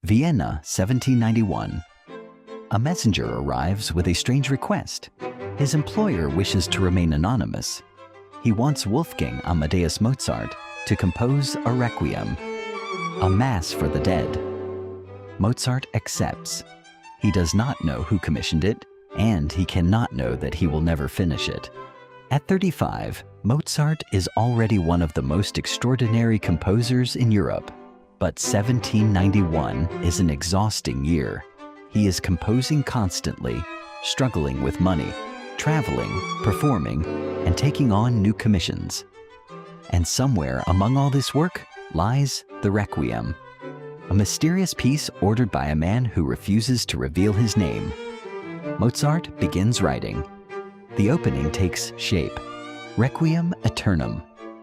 Vienna, 1791. A messenger arrives with a strange request. His employer wishes to remain anonymous. He wants Wolfgang Amadeus Mozart to compose a requiem, a mass for the dead. Mozart accepts. He does not know who commissioned it, and he cannot know that he will never finish it. At 35, Mozart is already one of the most extraordinary composers in Europe. But 1791 is an exhausting year. He is composing constantly, struggling with money, traveling, performing, and taking on new commissions. And somewhere among all this work lies the Requiem, a mysterious piece ordered by a man who refuses to reveal his name. Mozart begins writing. The opening takes shape. Requiem aeternum,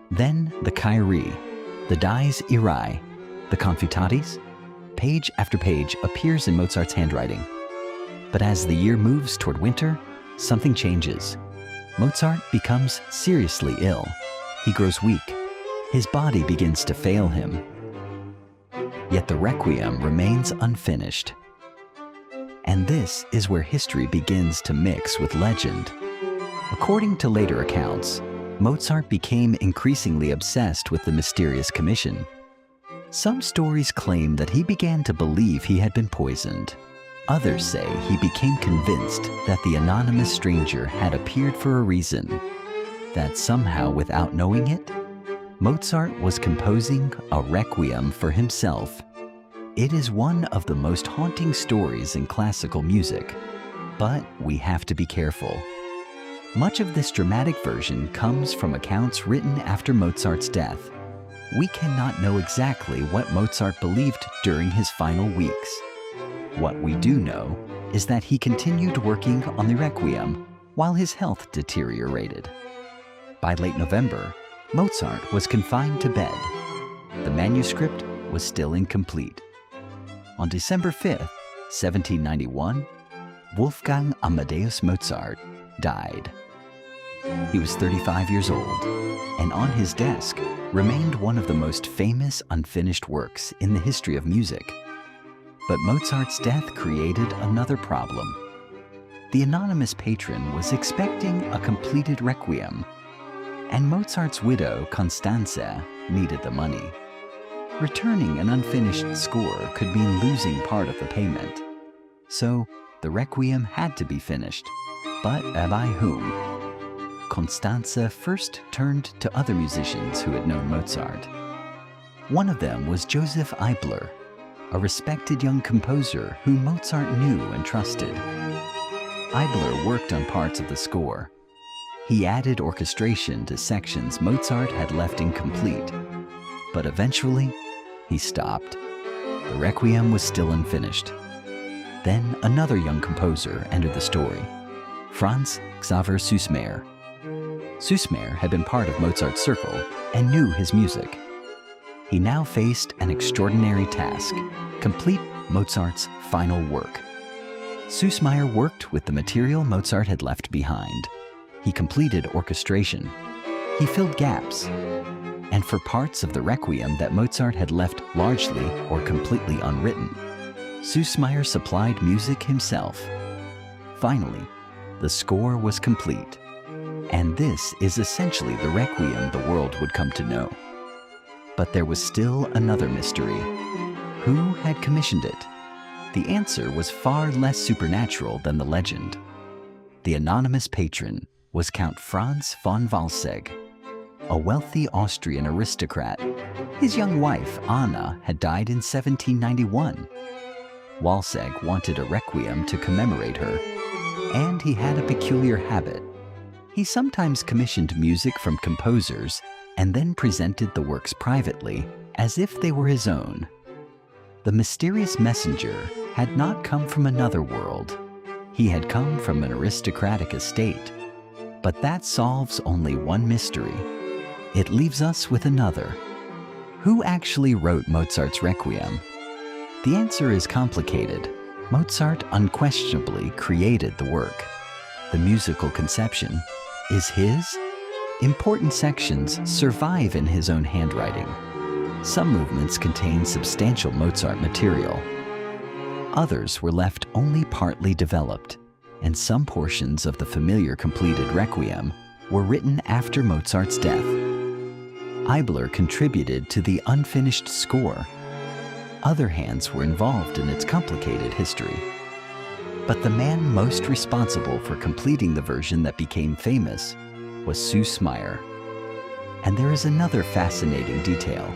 then the Kyrie, the Dies Irae, the Confutatis. Page after page appears in Mozart's handwriting. But as the year moves toward winter, something changes. Mozart becomes seriously ill. He grows weak. His body begins to fail him. Yet the Requiem remains unfinished. And this is where history begins to mix with legend. According to later accounts, Mozart became increasingly obsessed with the mysterious commission. Some stories claim that he began to believe he had been poisoned. Others say he became convinced that the anonymous stranger had appeared for a reason, that somehow, without knowing it, Mozart was composing a requiem for himself. It is one of the most haunting stories in classical music, but we have to be careful. Much of this dramatic version comes from accounts written after Mozart's death. We cannot know exactly what Mozart believed during his final weeks. What we do know is that he continued working on the Requiem while his health deteriorated. By late November, Mozart was confined to bed. The manuscript was still incomplete. On December 5th, 1791, Wolfgang Amadeus Mozart died. He was 35 years old, and on his desk remained one of the most famous unfinished works in the history of music. But Mozart's death created another problem. The anonymous patron was expecting a completed requiem, and Mozart's widow, Constanze, needed the money. Returning an unfinished score could mean losing part of the payment. So the requiem had to be finished, but by whom? Constanze first turned to other musicians who had known Mozart. One of them was Joseph Eybler, a respected young composer whom Mozart knew and trusted. Eybler worked on parts of the score. He added orchestration to sections Mozart had left incomplete, but eventually he stopped. The Requiem was still unfinished. Then another young composer entered the story, Franz Xaver Süssmayr. Süssmayr had been part of Mozart's circle and knew his music. He now faced an extraordinary task: complete Mozart's final work. Süssmayr worked with the material Mozart had left behind. He completed orchestration. He filled gaps. And for parts of the Requiem that Mozart had left largely or completely unwritten, Süssmayr supplied music himself. Finally, the score was complete. And this is essentially the Requiem the world would come to know. But there was still another mystery. Who had commissioned it? The answer was far less supernatural than the legend. The anonymous patron was Count Franz von Walsegg, a wealthy Austrian aristocrat. His young wife, Anna, had died in 1791. Walsegg wanted a requiem to commemorate her, and he had a peculiar habit. He sometimes commissioned music from composers and then presented the works privately as if they were his own. The mysterious messenger had not come from another world. He had come from an aristocratic estate. But that solves only one mystery. It leaves us with another. Who actually wrote Mozart's Requiem? The answer is complicated. Mozart unquestionably created the work. The musical conception is his. Important sections survive in his own handwriting. Some movements contain substantial Mozart material. Others were left only partly developed, and some portions of the familiar completed Requiem were written after Mozart's death. Eybler contributed to the unfinished score. Other hands were involved in its complicated history. But the man most responsible for completing the version that became famous was Süssmayr. And there is another fascinating detail.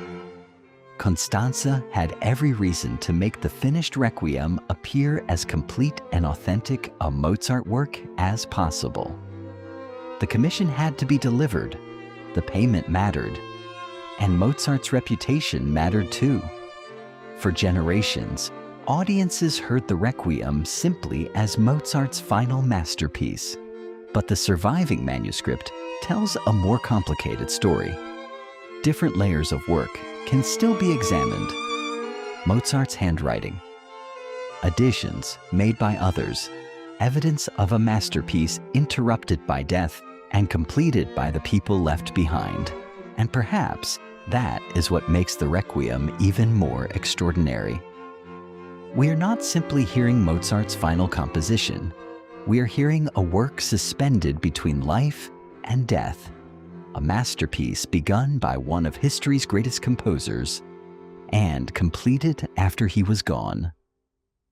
Constanze had every reason to make the finished Requiem appear as complete and authentic a Mozart work as possible. The commission had to be delivered, the payment mattered, and Mozart's reputation mattered too. For generations, audiences heard the Requiem simply as Mozart's final masterpiece. But the surviving manuscript tells a more complicated story. Different layers of work can still be examined. Mozart's handwriting, additions made by others, evidence of a masterpiece interrupted by death and completed by the people left behind. And perhaps that is what makes the Requiem even more extraordinary. We are not simply hearing Mozart's final composition. We are hearing a work suspended between life and death, a masterpiece begun by one of history's greatest composers and completed after he was gone.